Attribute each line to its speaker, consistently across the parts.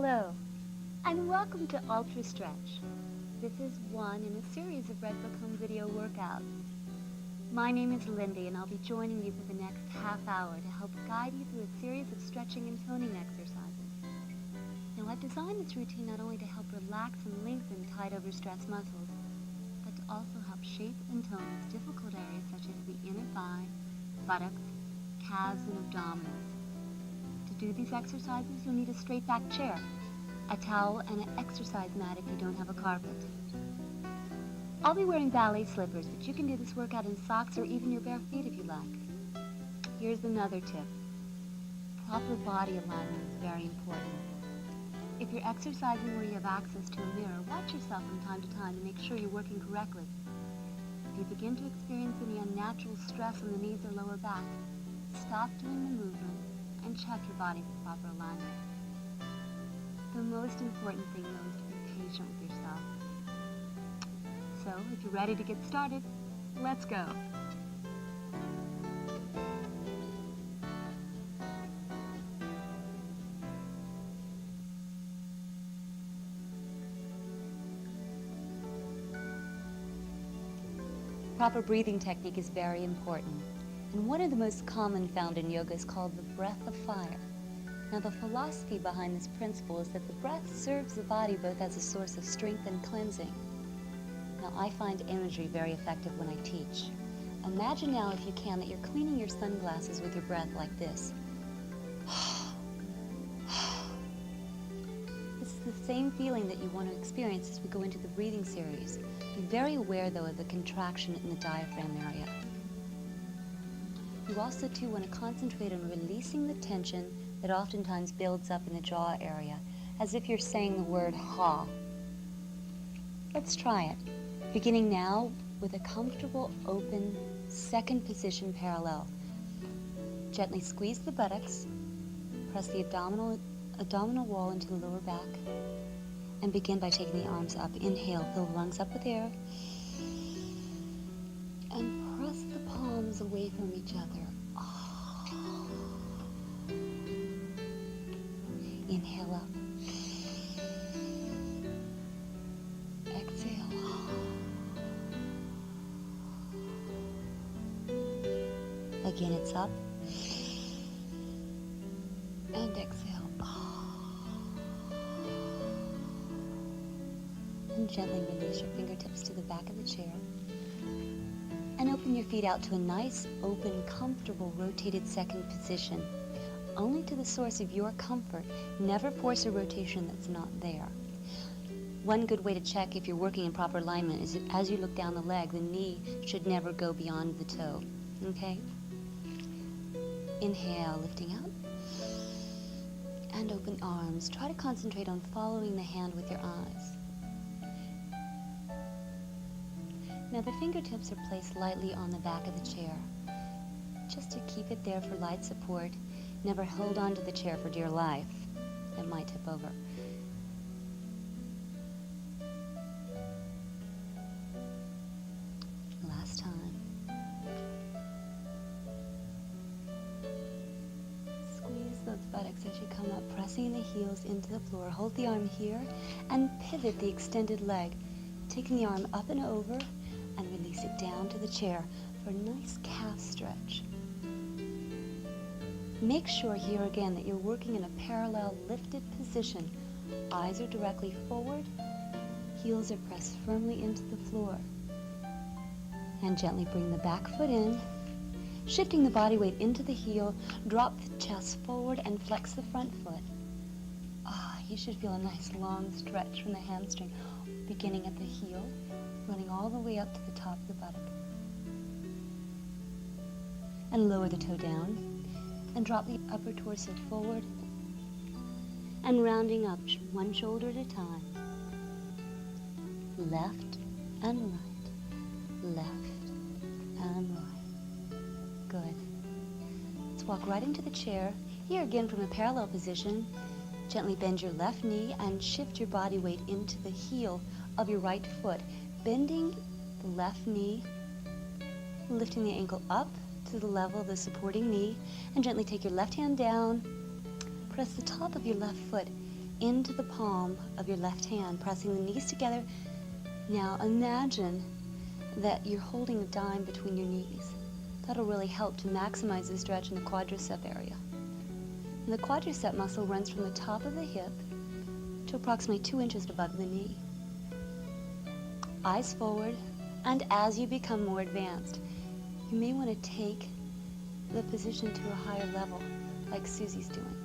Speaker 1: Hello, and welcome to Ultra Stretch. This is one in a series of Redbook home video workouts. My name is Lindy, and I'll be joining you for the next half hour to help guide you through a series of stretching and toning exercises. Now, I've designed this routine not only to help relax and lengthen tight overstressed muscles, but to also help shape and tone those difficult areas such as the inner thigh, buttocks, calves, and abdominals. To do these exercises, you'll need a straight back chair, a towel, and an exercise mat if you don't have a carpet. I'll be wearing ballet slippers, but you can do this workout in socks or even your bare feet if you like. Here's another tip. Proper body alignment is very important. If you're exercising where you have access to a mirror, watch yourself from time to time to make sure you're working correctly. If you begin to experience any unnatural stress on the knees or lower back, stop doing the movement and check your body for proper alignment. The most important thing, though, is to be patient with yourself. So, if you're ready to get started, let's go. Proper breathing technique is very important, and one of the most common found in yoga is called the breath of fire. Now, the philosophy behind this principle is that the breath serves the body both as a source of strength and cleansing. Now, I find imagery very effective when I teach. Imagine now, if you can, that you're cleaning your sunglasses with your breath like this. This is the same feeling that you want to experience as we go into the breathing series. Be very aware, though, of the contraction in the diaphragm area. You also, too, want to concentrate on releasing the tension that oftentimes builds up in the jaw area, as if you're saying the word ha. Let's try it. Beginning now with a comfortable, open, second position parallel. Gently squeeze the buttocks, press the abdominal wall into the lower back, and begin by taking the arms up. Inhale, fill the lungs up with air, and press the palms away from each other. Inhale up. Exhale. Again, it's up. And exhale. And gently release your fingertips to the back of the chair. And open your feet out to a nice, open, comfortable, rotated second position. Only to the source of your comfort. Never force a rotation that's not there. One good way to check if you're working in proper alignment is that as you look down the leg, the knee should never go beyond the toe. Okay? Inhale, lifting up. And open arms. Try to concentrate on following the hand with your eyes. Now the fingertips are placed lightly on the back of the chair, just to keep it there for light support. Never hold on to the chair for dear life. It might tip over. Last time. Squeeze those buttocks as you come up, pressing the heels into the floor. Hold the arm here and pivot the extended leg, taking the arm up and over and release it down to the chair for a nice calf stretch. Make sure here again that you're working in a parallel lifted position. Eyes are directly forward, heels are pressed firmly into the floor. And gently bring the back foot in, shifting the body weight into the heel, drop the chest forward and flex the front foot. You should feel a nice long stretch from the hamstring, beginning at the heel, running all the way up to the top of the buttock. And lower the toe down. And drop the upper torso forward and rounding up one shoulder at a time. Left and right, left and right. Good. Let's walk right into the chair. Here again from a parallel position, gently bend your left knee and shift your body weight into the heel of your right foot, bending the left knee, lifting the ankle up to the level of the supporting knee, and gently take your left hand down, press the top of your left foot into the palm of your left hand, pressing the knees together. Now imagine that you're holding a dime between your knees. That'll really help to maximize the stretch in the quadricep area. And the quadricep muscle runs from the top of the hip to approximately 2 inches above the knee. Eyes forward, and as you become more advanced, you may want to take the position to a higher level, like Susie's doing.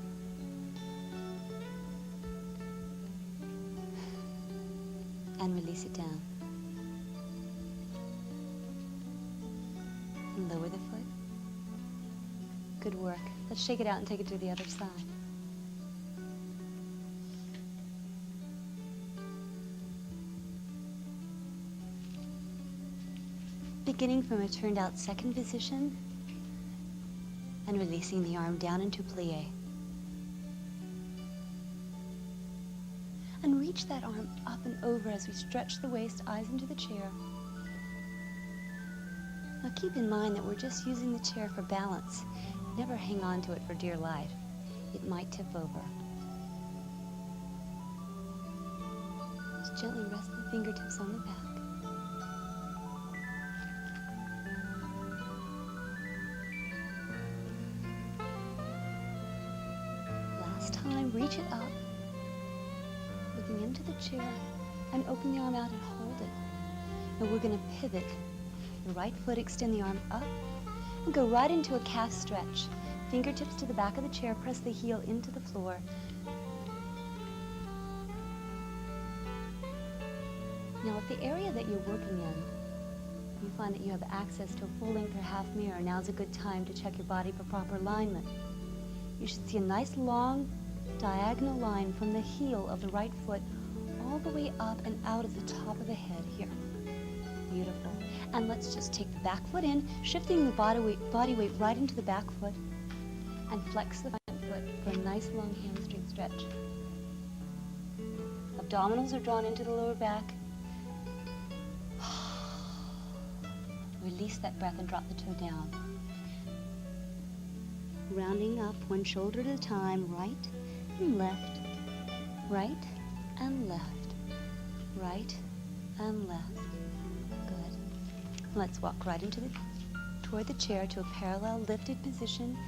Speaker 1: And release it down. And lower the foot. Good work. Let's shake it out and take it to the other side. Beginning from a turned out second position and releasing the arm down into plie. And reach that arm up and over as we stretch the waist, eyes into the chair. Now keep in mind that we're just using the chair for balance. Never hang on to it for dear life. It might tip over. Just gently rest the fingertips on the back. Last time, reach it up, looking into the chair, and open the arm out and hold it. Now we're going to pivot. The right foot, extend the arm up, and go right into a calf stretch. Fingertips to the back of the chair, press the heel into the floor. Now if the area that you're working in, you find that you have access to a full-length or half mirror, now's a good time to check your body for proper alignment. You should see a nice long diagonal line from the heel of the right foot all the way up and out of the top of the head here. Beautiful. And let's just take the back foot in, shifting the body weight right into the back foot, and flex the front foot for a nice long hamstring stretch. Abdominals are drawn into the lower back. Release that breath and drop the toe down. Rounding up one shoulder at a time, right and left, right and left, right and left. Let's walk right toward the chair to a parallel lifted position.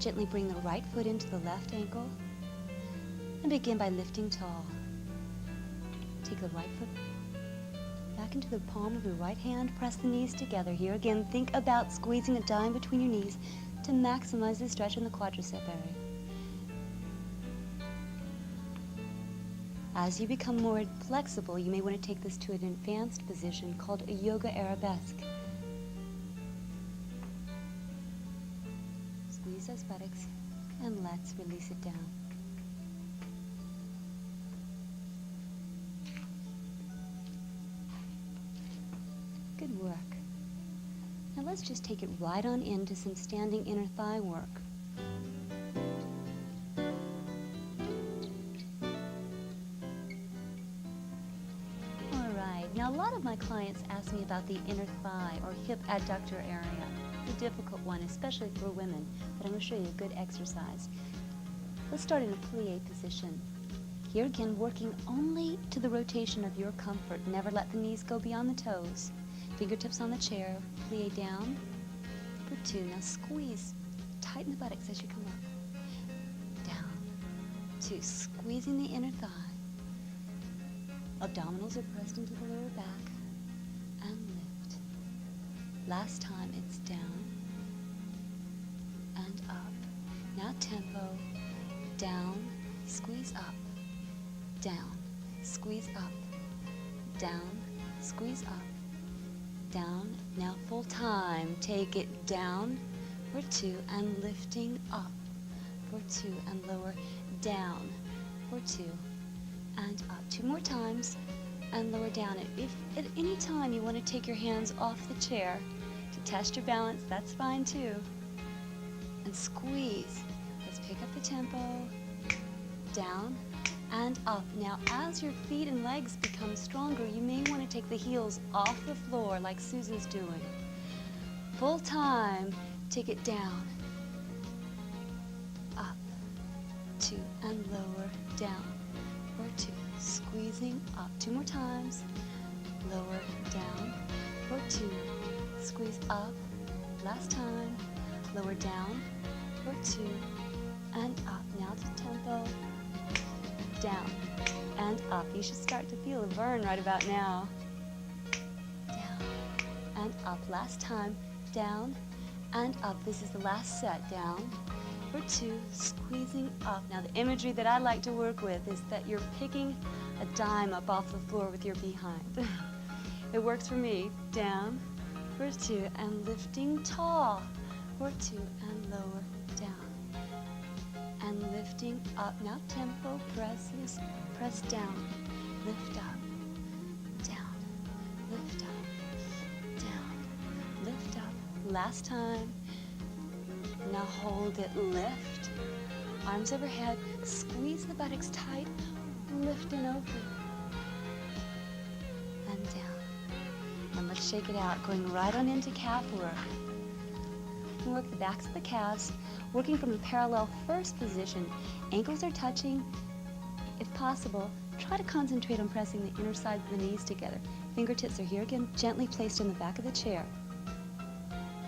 Speaker 1: Gently bring the right foot into the left ankle and begin by lifting tall. Take the right foot back into the palm of your right hand. Press the knees together. Here again, think about squeezing a dime between your knees to maximize the stretch in the quadricep area. As you become more flexible, you may want to take this to an advanced position called a yoga arabesque. Squeeze those buttocks, and let's release it down. Good work. Now let's just take it right on into some standing inner thigh work. Now, a lot of my clients ask me about the inner thigh or hip adductor area. It's a difficult one, especially for women, but I'm going to show you a good exercise. Let's start in a plie position. Here again, working only to the rotation of your comfort. Never let the knees go beyond the toes. Fingertips on the chair, plie down for 2. Now squeeze, tighten the buttocks as you come up. Down, 2, squeezing the inner thigh. Abdominals are pressed into the lower back, and lift. Last time, it's down and up. Now tempo, down, squeeze up, down, squeeze up, down, squeeze up, down. Now full time, take it down for 2 and lifting up for 2 and lower, down for 2 and up. 2 more times and lower down. If at any time you want to take your hands off the chair to test your balance, that's fine too. And squeeze. Let's pick up the tempo. Down and up. Now as your feet and legs become stronger, you may want to take the heels off the floor like Susan's doing. Full time, take it down, up, 2, and lower, down, for 2, squeezing up, 2 more times, lower, down, for 2, squeeze up, last time, lower, down, for 2, and up, now to tempo, down, and up. You should start to feel a burn right about now. Down, and up, last time, down, and up. This is the last set, down, for 2, squeezing up. Now the imagery that I like to work with is that you're picking a dime up off the floor with your behind. It works for me. Down, for 2, and lifting tall, for 2, and lower, down, and lifting up. Now tempo, presses, press down, lift up, down, lift up, down, lift up. Last time. Now hold it, lift, arms overhead, squeeze the buttocks tight, lift and open, and down. And let's shake it out, going right on into calf work. Work the backs of the calves, working from a parallel first position. Ankles are touching. If possible, try to concentrate on pressing the inner sides of the knees together. Fingertips are here again, gently placed on the back of the chair.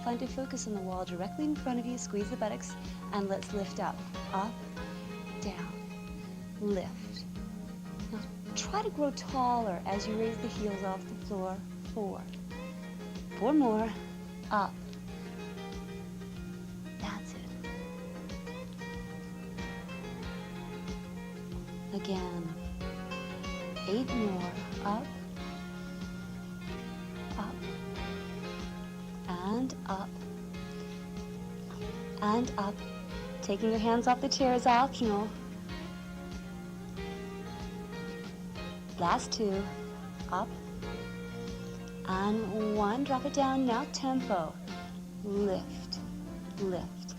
Speaker 1: Find a focus on the wall directly in front of you, squeeze the buttocks, and let's lift up, down, lift. Now try to grow taller as you raise the heels off the floor, 4. 4 more, up. That's it. Again, 8 more, up, up, and up, and up. Taking your hands off the chair is optional. Last 2, up, and 1, drop it down. Now tempo, lift, lift,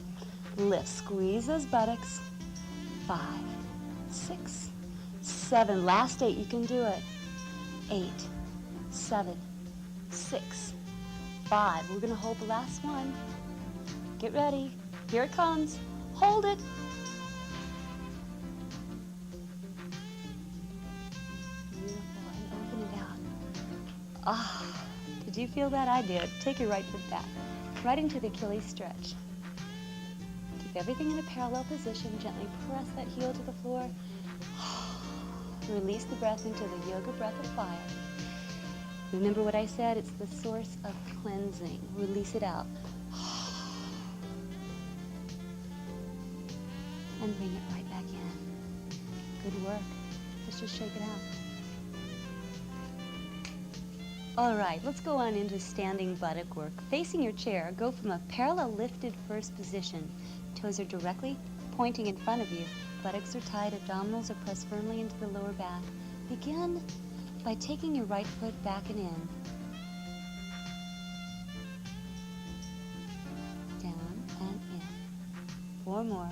Speaker 1: lift. Squeeze those buttocks, 5, 6, 7, last 8, you can do it. 8, 7, 6, 5. We're going to hold the last one. Get ready. Here it comes. Hold it. Beautiful. And open it out. Ah, did you feel that? I did. Take your right foot back. Right into the Achilles stretch. Keep everything in a parallel position. Gently press that heel to the floor. Release the breath into the yoga breath of fire. Remember what I said, it's the source of cleansing. Release it out. And bring it right back in. Good work. Let's just shake it out. All right, let's go on into standing buttock work. Facing your chair, go from a parallel lifted first position. Toes are directly pointing in front of you. Buttocks are tight, abdominals are pressed firmly into the lower back. Begin by taking your right foot back and in. Down and in. 4 more.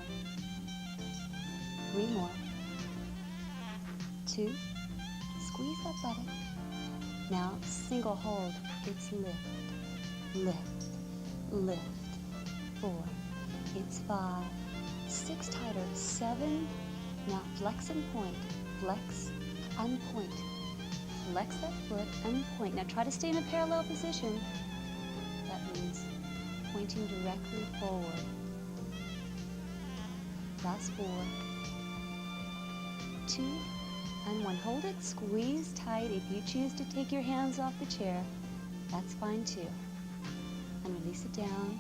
Speaker 1: 3 more. 2. Squeeze that buttock. Now single hold. It's lift, lift, lift. 4. It's 5. 6 tighter. 7. Now flex and point. Flex and point. Flex that foot and point. Now try to stay in a parallel position. That means pointing directly forward. Last 4. 2 and 1. Hold it, squeeze tight. If you choose to take your hands off the chair, that's fine too. And release it down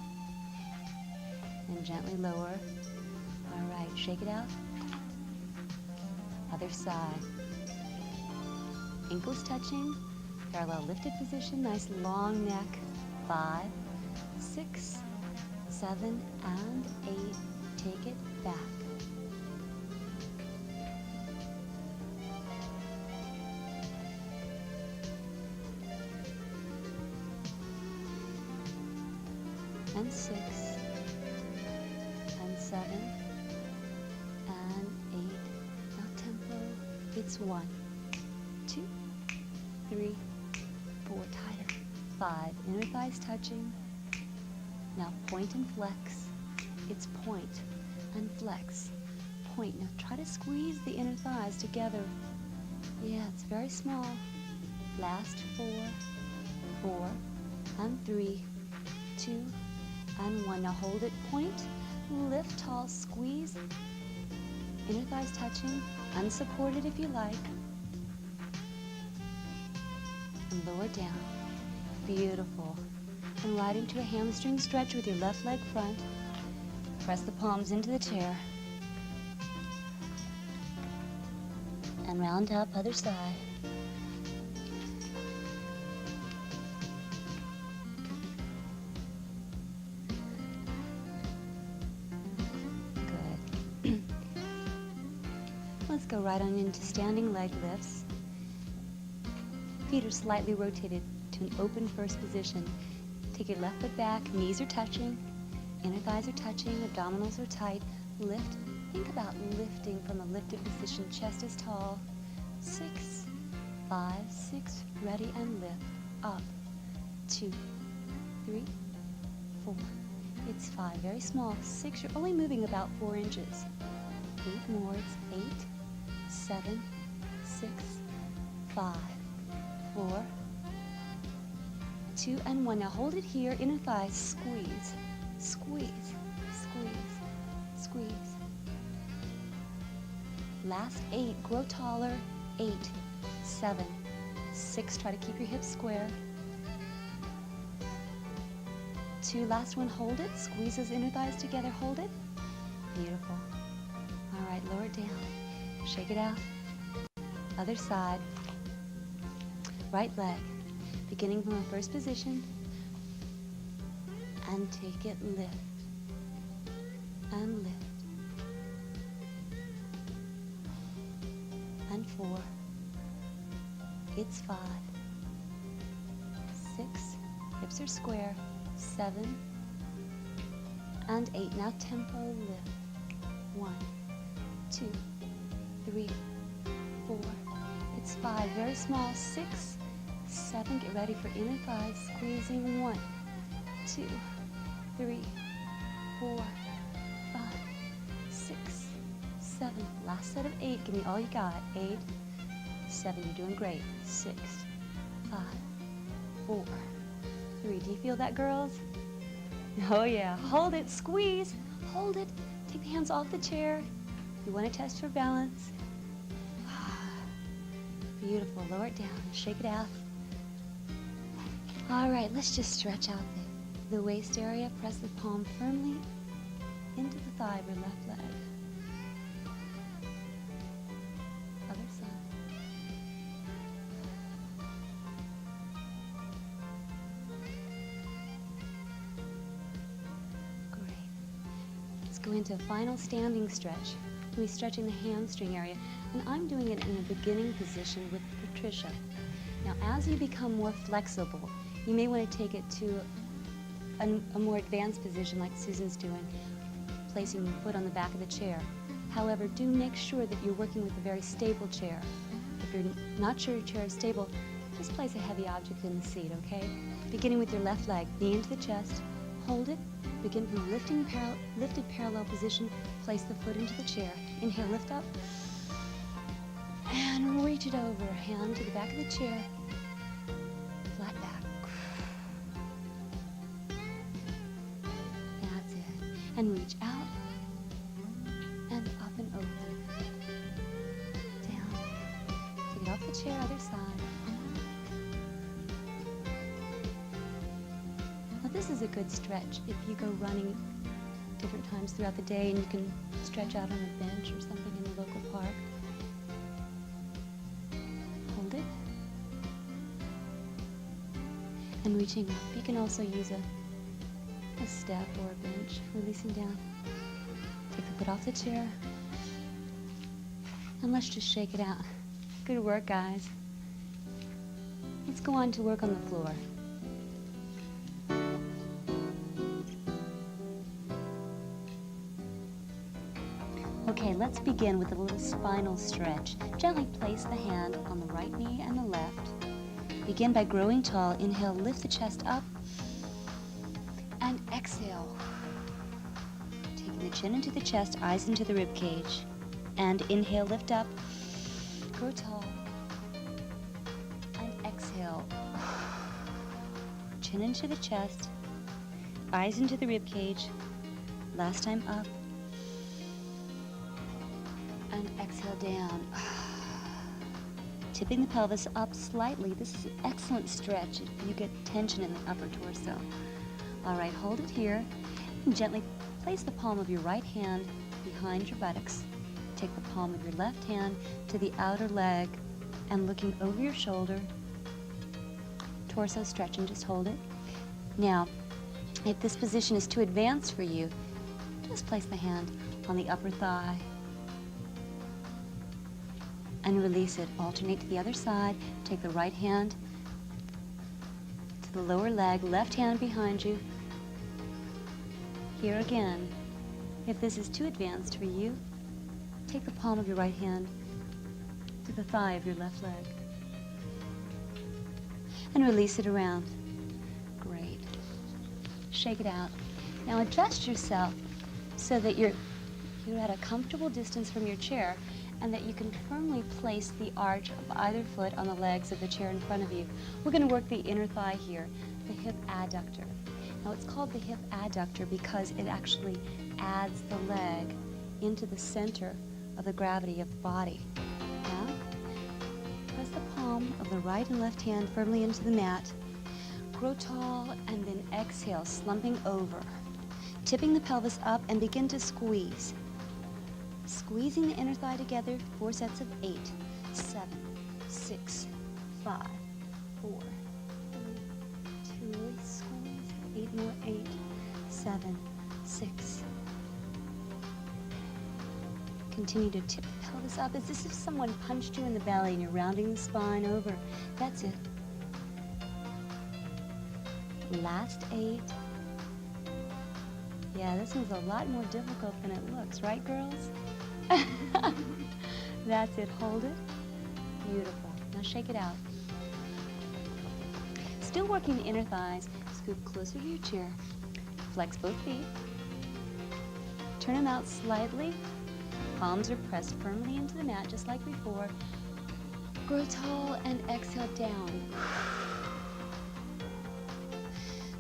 Speaker 1: and gently lower. All right, shake it out. Other side. Ankles touching, parallel lifted position, nice long neck. 5, 6, 7, and 8. Take it back. And 6, and 7, and 8. Now tempo, it's 1, 2, 3, 4, tighter. 5, inner thighs touching. Now point and flex. It's point and flex, point. Now try to squeeze the inner thighs together. Yeah, it's very small. Last 4, 4, and 3, 2, and 1. Now hold it, point, lift tall, squeeze, inner thighs touching, unsupported if you like, and lower down. Beautiful. And right into a hamstring stretch with your left leg front. Press the palms into the chair. And round up, other side. Good. Let's go right on into standing leg lifts. Feet are slightly rotated to an open first position. Take your left foot back, knees are touching, inner thighs are touching, abdominals are tight. Lift. Think about lifting from a lifted position. Chest is tall. 6, 5, 6. Ready and lift. Up. 2, 3, 4. It's 5. Very small. 6. You're only moving about 4 inches. 8 more. It's 8, 7, 6, 5, 4, 2, and 1. Now hold it here. Inner thighs. Squeeze. Squeeze. Squeeze. Squeeze. Last 8. Grow taller. 8, 7, 6. Try to keep your hips square. 2. Last one. Hold it. Squeeze those inner thighs together. Hold it. Beautiful. All right. Lower it down. Shake it out. Other side. Right leg. Beginning from a first position. And take it. Lift. And lift. And 4. It's 5. 6. Hips are square. 7. And 8. Now tempo lift. 1, 2, 3, 4. It's 5. Very small. 6, 7. Get ready for inner thighs. Squeezing. 1, 2, 3, 4, 5, 6, 7. Last set of 8. Give me all you got. 8, 7. You're doing great. 6, 5, 4, 3. Do you feel that, girls? Oh yeah. Hold it. Squeeze. Hold it. Take the hands off the chair. You want to test for balance. Beautiful. Lower it down. Shake it out. All right. Let's just stretch out the waist area. Press the palm firmly into the thigh of your left leg. Other side. Great. Let's go into a final standing stretch. We'll be stretching the hamstring area, and I'm doing it in a beginning position with Patricia. Now, as you become more flexible, you may want to take it to a more advanced position like Susan's doing, placing your foot on the back of the chair. However, do make sure that you're working with a very stable chair. If you're not sure your chair is stable, just place a heavy object in the seat, okay? Beginning with your left leg, knee into the chest, hold it, begin from a lifted parallel position, place the foot into the chair. Inhale, lift up, and reach it over, hand to the back of the chair, flat back. That's it. And reach out, and up and over. Down. Take it off the chair, other side. Now this is a good stretch if you go running different times throughout the day, and you can stretch out on a bench or something in the local park. Hold it. And reaching up. You can also use a step or a bench, releasing down. Take the foot off the chair. And let's just shake it out. Good work, guys. Let's go on to work on the floor. Okay, let's begin with a little spinal stretch. Gently place the hand on the right knee and the left. Begin by growing tall. Inhale, lift the chest up. And exhale. Taking the chin into the chest, eyes into the rib cage. And inhale, lift up, grow tall, and exhale. Chin into the chest, eyes into the rib cage. Last time up, and exhale down. Tipping the pelvis up slightly. This is an excellent stretch if you get tension in the upper torso. All right, hold it here, and gently place the palm of your right hand behind your buttocks. Take the palm of your left hand to the outer leg and looking over your shoulder. Torso stretch and just hold it. Now, if this position is too advanced for you, just place the hand on the upper thigh and release it. Alternate to the other side. Take the right hand to the lower leg, left hand behind you. Here again, if this is too advanced for you, take the palm of your right hand to the thigh of your left leg and release it around. Great. Shake it out. Now adjust yourself so that you're at a comfortable distance from your chair and that you can firmly place the arch of either foot on the legs of the chair in front of you. We're going to work the inner thigh here, the hip adductor. Now it's called the hip adductor because it actually adds the leg into the center of the gravity of the body. Now, press the palm of the right and left hand firmly into the mat. Grow tall and then exhale, slumping over. Tipping the pelvis up and begin to squeeze. Squeezing the inner thigh together, 4 sets of 8, 7, 6, 5, 4, 3, 2, squeeze, 8 more, 8, 7, 6. Continue to tip the pelvis up as if someone punched you in the belly and you're rounding the spine over. That's it. Last 8. Yeah, this one's a lot more difficult than it looks, right, girls? That's it. Hold it. Beautiful. Now shake it out. Still working the inner thighs. Scoot closer to your chair. Flex both feet. Turn them out slightly. Palms are pressed firmly into the mat, just like before. Grow tall and exhale down.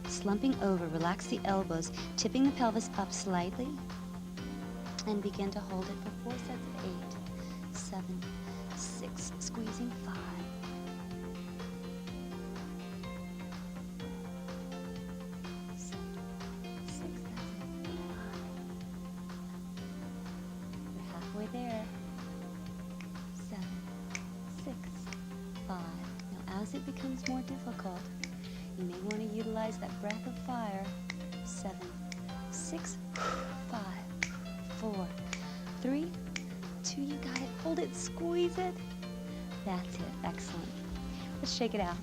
Speaker 1: Slumping over, relax the elbows, tipping the pelvis up slightly, and begin to hold it for 4 sets of 8, 7, 6, squeezing 5. 6, that's it. 5. You're halfway there. 7, 6, 5. Now as it becomes more difficult, you may want to utilize that breath of fire. 7, 6, 5, 4, 3, 2, you got it. Hold it, squeeze it. That's it, excellent. Let's shake it out.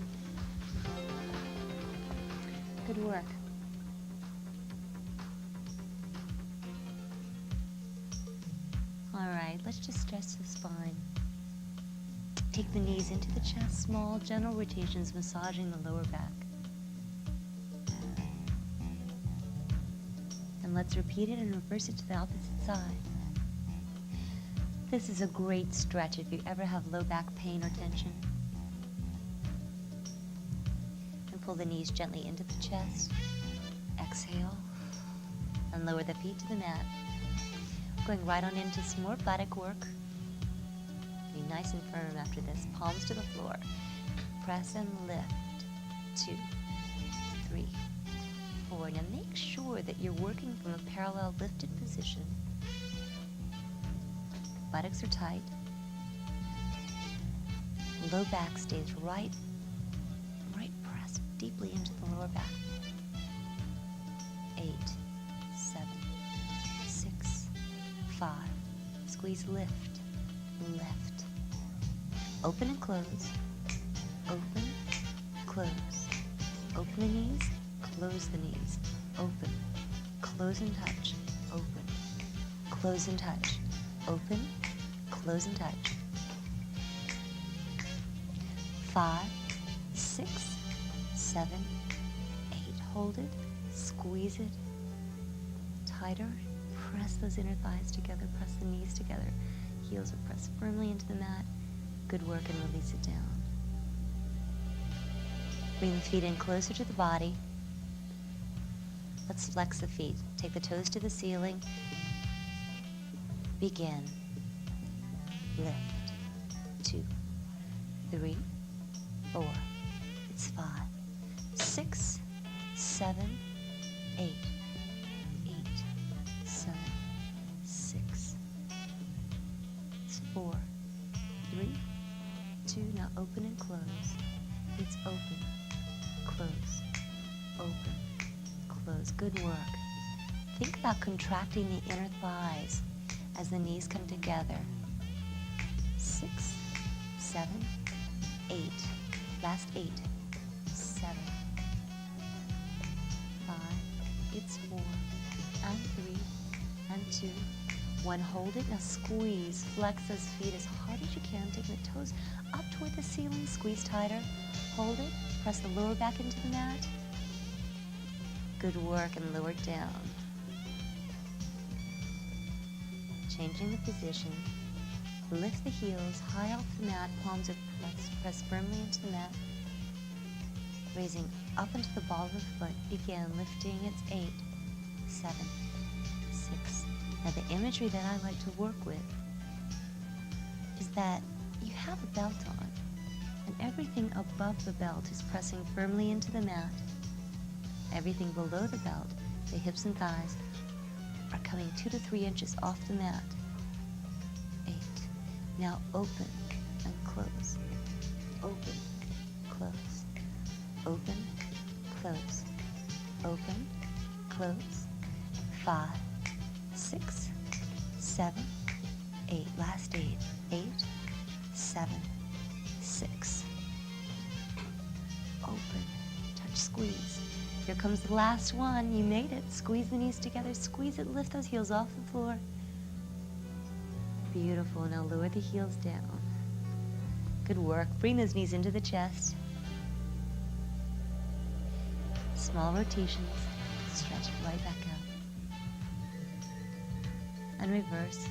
Speaker 1: Good work. All right, let's just stretch the spine. Take the knees into the chest, small, gentle rotations massaging the lower back. And let's repeat it and reverse it to the opposite side. This is a great stretch if you ever have low back pain or tension. And pull the knees gently into the chest. Exhale. And lower the feet to the mat. Going right on into some more buttock work. Be nice and firm after this. Palms to the floor. Press and lift. 2, 3, 4. Now make sure that you're working from a parallel lifted position. Buttocks are tight. Low back stays right pressed deeply into the lower back. 8, 7, 6, 5. Squeeze, lift, lift. Open and close. Open, close. Open the knees, close the knees. Open, close and touch. Open, close and touch. Open, close and touch. 5, 6, 7, 8. Hold it, squeeze it. Tighter. Press those inner thighs together, press the knees together.
Speaker 2: Heels are pressed firmly into the mat. Good work, and release it down. Bring the feet in closer to the body. Let's flex the feet. Take the toes to the ceiling. Begin. Lift. 2, 3, 4. It's 5, 6, 7, 8, 8, 7, 6. It's 4, 3, 2. Now open and close. It's open, close, open, close. Good work. Think about contracting the inner thighs as the knees come together. 6, 7, 8. Last 8, 7, 5. It's 4, and 3, and 2, 1. Hold it. Now squeeze. Flex those feet as hard as you can. Take the toes up toward the ceiling. Squeeze tighter. Hold it. Press the lower back into the mat. Good work, and lower down. Changing the position. Lift the heels high off the mat. Palms are pressed firmly into the mat. Raising up into the ball of the foot. Begin lifting. It's 8, 7, 6. Now the imagery that I like to work with is that you have a belt on, and everything above the belt is pressing firmly into the mat. Everything below the belt, the hips and thighs, are coming 2 to 3 inches off the mat. 8. Now open and close. Open, close. Open, close. Open, close. 5, 6, 7, 8. Last 8. 8, 7, 6. Open. Touch, squeeze. Here comes the last one. You made it. Squeeze the knees together. Squeeze it. Lift those heels off the floor. Beautiful. Now lower the heels down. Good work. Bring those knees into the chest. Small rotations. Stretch it right back out. And reverse.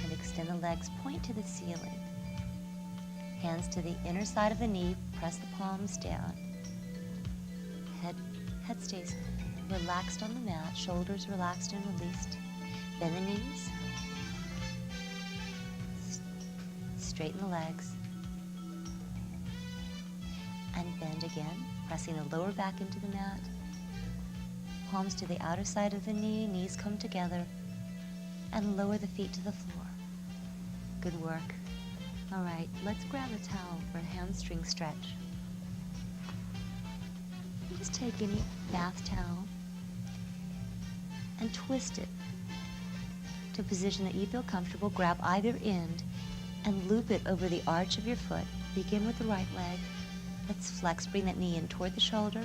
Speaker 2: And extend the legs. Point to the ceiling. Hands to the inner side of the knee. Press the palms down. Head stays relaxed on the mat. Shoulders relaxed and released. Bend the knees. Straighten the legs. And bend again. Pressing the lower back into the mat. Palms to the outer side of the knee. Knees come together. And lower the feet to the floor. Good work. All right, let's grab a towel for a hamstring stretch. You just take any bath towel and twist it to a position that you feel comfortable. Grab either end and loop it over the arch of your foot. Begin with the right leg. Let's flex. Bring that knee in toward the shoulder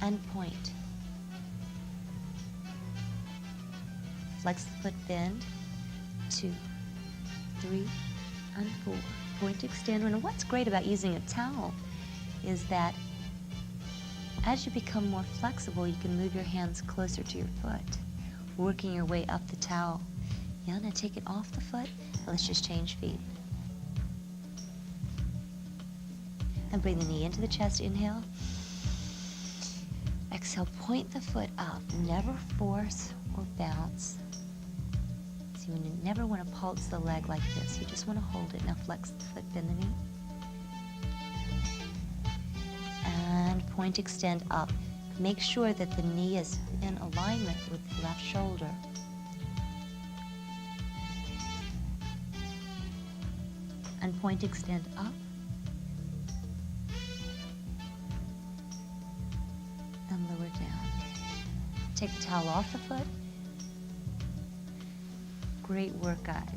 Speaker 2: and point. Flex the foot, bend. 2, 3, and 4. Point, extend. And what's great about using a towel is that as you become more flexible, you can move your hands closer to your foot, working your way up the towel. Yeah, now take it off the foot. Let's just change feet. And bring the knee into the chest. Inhale. Exhale, point the foot up. Never force or bounce. So you never want to pulse the leg like this. You just want to hold it. Now flex the foot, bend the knee. And point, extend up. Make sure that the knee is in alignment with the left shoulder. And point, extend up. And lower down. Take the towel off the foot. Great work, guys.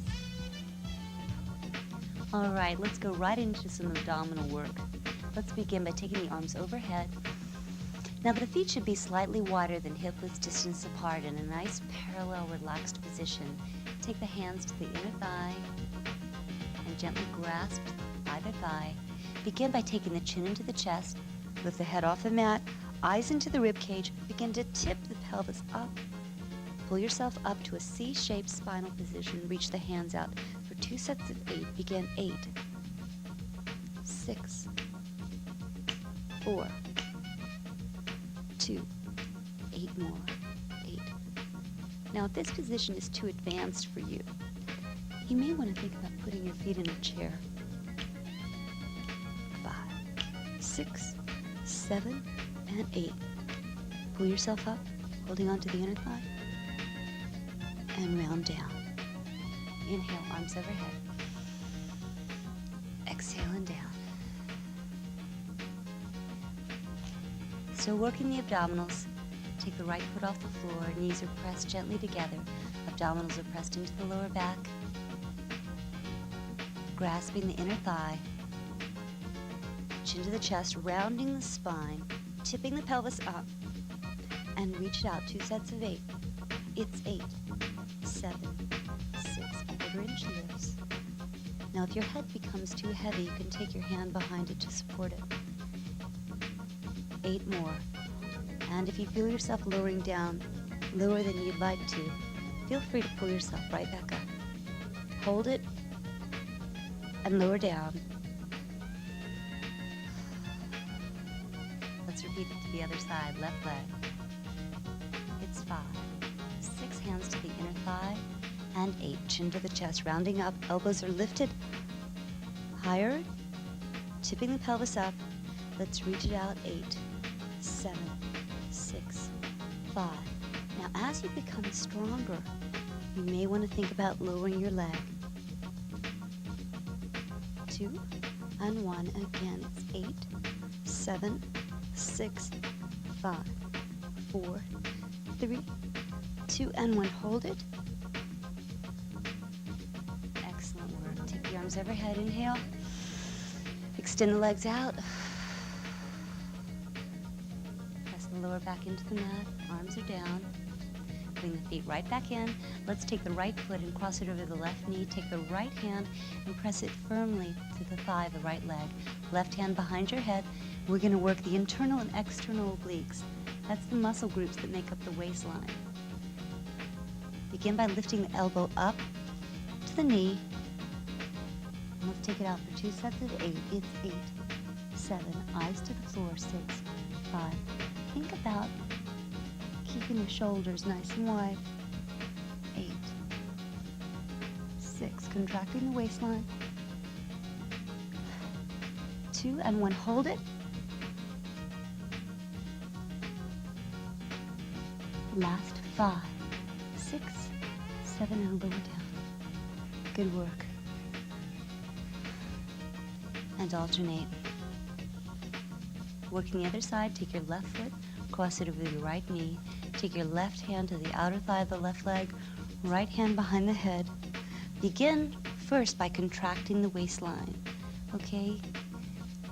Speaker 2: All right, let's go right into some abdominal work. Let's begin by taking the arms overhead. Now the feet should be slightly wider than hip width distance apart in a nice parallel relaxed position. Take the hands to the inner thigh and gently grasp either thigh. Begin by taking the chin into the chest. Lift the head off the mat. eyes into the rib cage, begin to tip the pelvis up. Pull yourself up to a C-shaped spinal position. Reach the hands out. For 2 sets of 8, begin 8, 6, 4, 2, 8 more, 8. Now, if this position is too advanced for you, you may want to think about putting your feet in a chair. 5, 6, 7, and 8. Pull yourself up, holding onto the inner thigh, and round down. Inhale, arms overhead. Exhale and down. So working the abdominals, take the right foot off the floor, knees are pressed gently together, abdominals are pressed into the lower back, grasping the inner thigh, chin to the chest, rounding the spine, tipping the pelvis up, and reach it out, 2 sets of 8. It's 8, 7, 6, quarter-inch lifts. Now if your head becomes too heavy, you can take your hand behind it to support it. 8 more. And if you feel yourself lowering down, lower than you'd like to, feel free to pull yourself right back up. Hold it and lower down. Let's repeat it to the other side, left leg. It's 5, 6 hands to the inner thigh, and 8, chin to the chest, rounding up, elbows are lifted higher, tipping the pelvis up. Let's reach it out, 8, 7, 6, 5. Now as you become stronger, you may want to think about lowering your leg. 2 and 1, again, it's 8, 7, 6, 5, 4, 3, 2 and 1, hold it. Excellent work. Take the arms overhead, inhale. Extend the legs out. Press the lower back into the mat, arms are down. Bring the feet right back in. Let's take the right foot and cross it over the left knee. Take the right hand and press it firmly to the thigh, the right leg. Left hand behind your head. We're going to work the internal and external obliques. That's the muscle groups that make up the waistline. Begin by lifting the elbow up to the knee. And let's take it out for 2 sets of 8. It's 8, 7, eyes to the floor, 6, 5. Think about keeping the shoulders nice and wide. 8, 6, contracting the waistline. 2 and 1, hold it. Last 5, 6, 7, and lower down. Good work. And alternate. Working the other side, take your left foot, cross it over your right knee. Take your left hand to the outer thigh of the left leg, right hand behind the head. Begin first by contracting the waistline. Okay?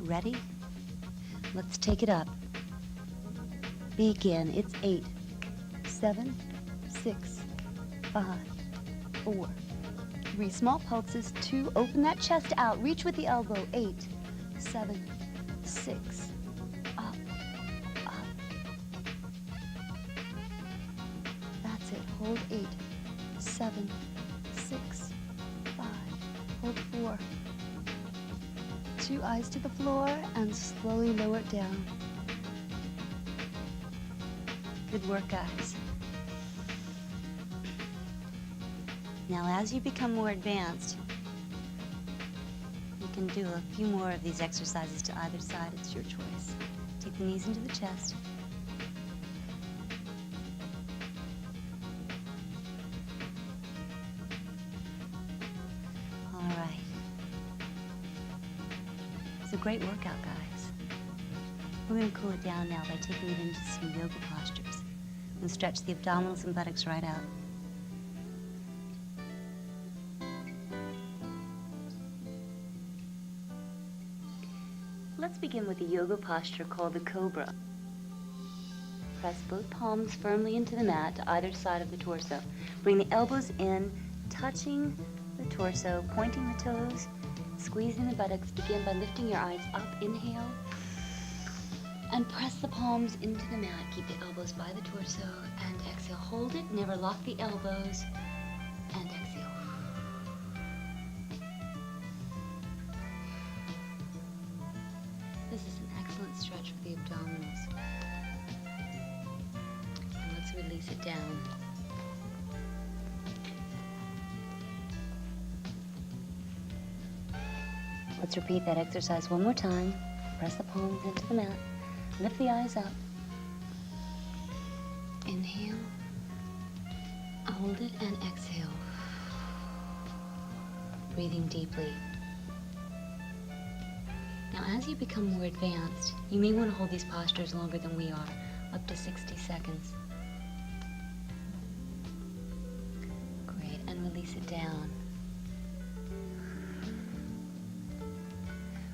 Speaker 2: Ready? Let's take it up. Begin. It's 8, 7, 6, 5, 4, 3. Small pulses. 2. Open that chest out. Reach with the elbow. 8, 7, 6. Up, up. That's it. Hold 8, 7, 6, 5. Hold 4. 2, eyes to the floor, and slowly lower it down. Good work, guys. Now, as you become more advanced, you can do a few more of these exercises to either side. It's your choice. Take the knees into the chest. All right. It's a great workout, guys. We're going to cool it down now by taking it into some yoga postures and stretch the abdominals and buttocks right out. Let's begin with a yoga posture called the Cobra. Press both palms firmly into the mat to either side of the torso. Bring the elbows in, touching the torso, pointing the toes, squeezing the buttocks. Begin by lifting your eyes up. Inhale.
Speaker 1: And press the palms into the mat. Keep the elbows by the torso and exhale. Hold it. Never lock the elbows. And exhale. This is an excellent stretch for the abdominals. And let's release it down. Let's repeat that exercise one more time. Press the palms into the mat. Lift the eyes up. Inhale. Hold it and exhale. Breathing deeply. Now, as you become more advanced, you may want to hold these postures longer than we are, up to 60 seconds. Great, and release it down.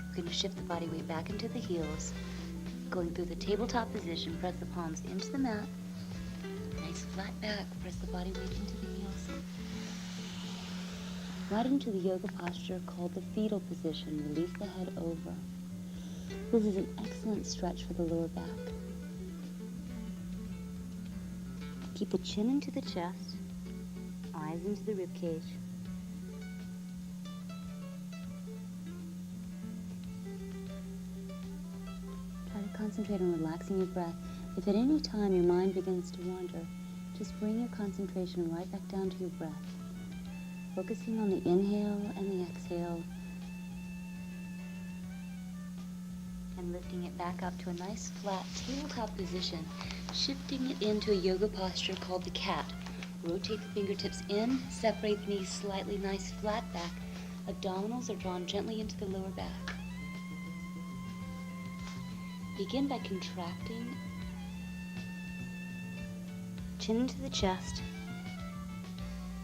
Speaker 1: We're going to shift the body weight back into the heels. Going through the tabletop position, press the palms into the mat. Nice flat back, press the body weight into the heels. Right into the yoga posture called the fetal position. Release the head over. This is an excellent stretch for the lower back. Keep the chin into the chest, eyes into the rib cage. Try to concentrate on relaxing your breath. If at any time your mind begins to wander, just bring your concentration right back down to your breath. Focusing on the inhale and the exhale, and lifting it back up to a nice flat tabletop position, shifting it into a yoga posture called the cat. Rotate the fingertips in, separate the knees slightly, nice flat back. Abdominals are drawn gently into the lower back. Begin by contracting, chin into the chest,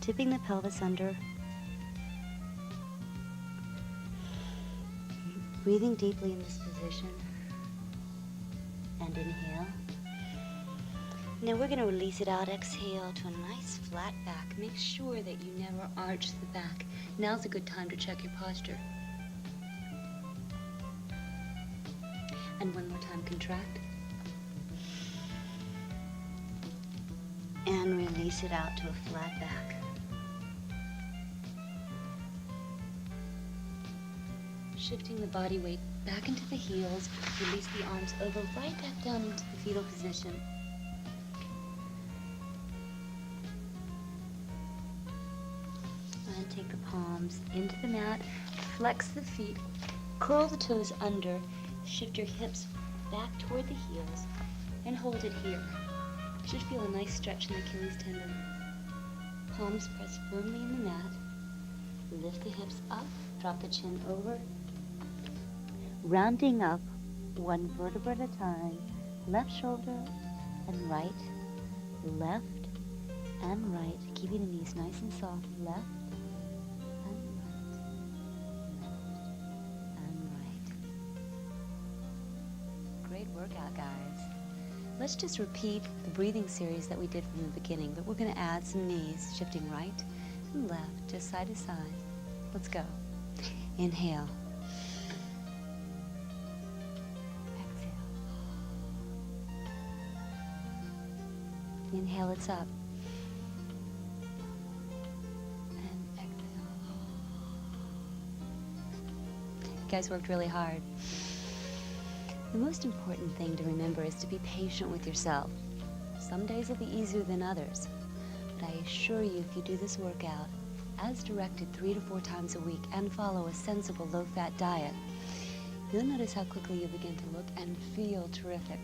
Speaker 1: tipping the pelvis under, breathing deeply in this position, and inhale. Now we're going to release it out, exhale to a nice flat back. Make sure that you never arch the back. Now's a good time to check your posture. And one more time, contract. And release it out to a flat back. Shifting the body weight back into the heels, release the arms over right back down into the fetal position. And take the palms into the mat, flex the feet, curl the toes under, shift your hips back toward the heels, and hold it here. You should feel a nice stretch in the Achilles tendon. Palms press firmly in the mat. Lift the hips up, drop the chin over. Rounding up one vertebra at a time, left shoulder and right, left and right, keeping the knees nice and soft, left and right, left and right. Great workout, guys. Let's just repeat the breathing series that we did from the beginning, but we're going to add some knees, shifting right and left, just side to side. Let's go. Inhale. Inhale, it's up. And exhale. You guys worked really hard. The most important thing to remember is to be patient with yourself. Some days will be easier than others, but I assure you if you do this workout as directed 3 to 4 times a week and follow a sensible low-fat diet, you'll notice how quickly you begin to look and feel terrific.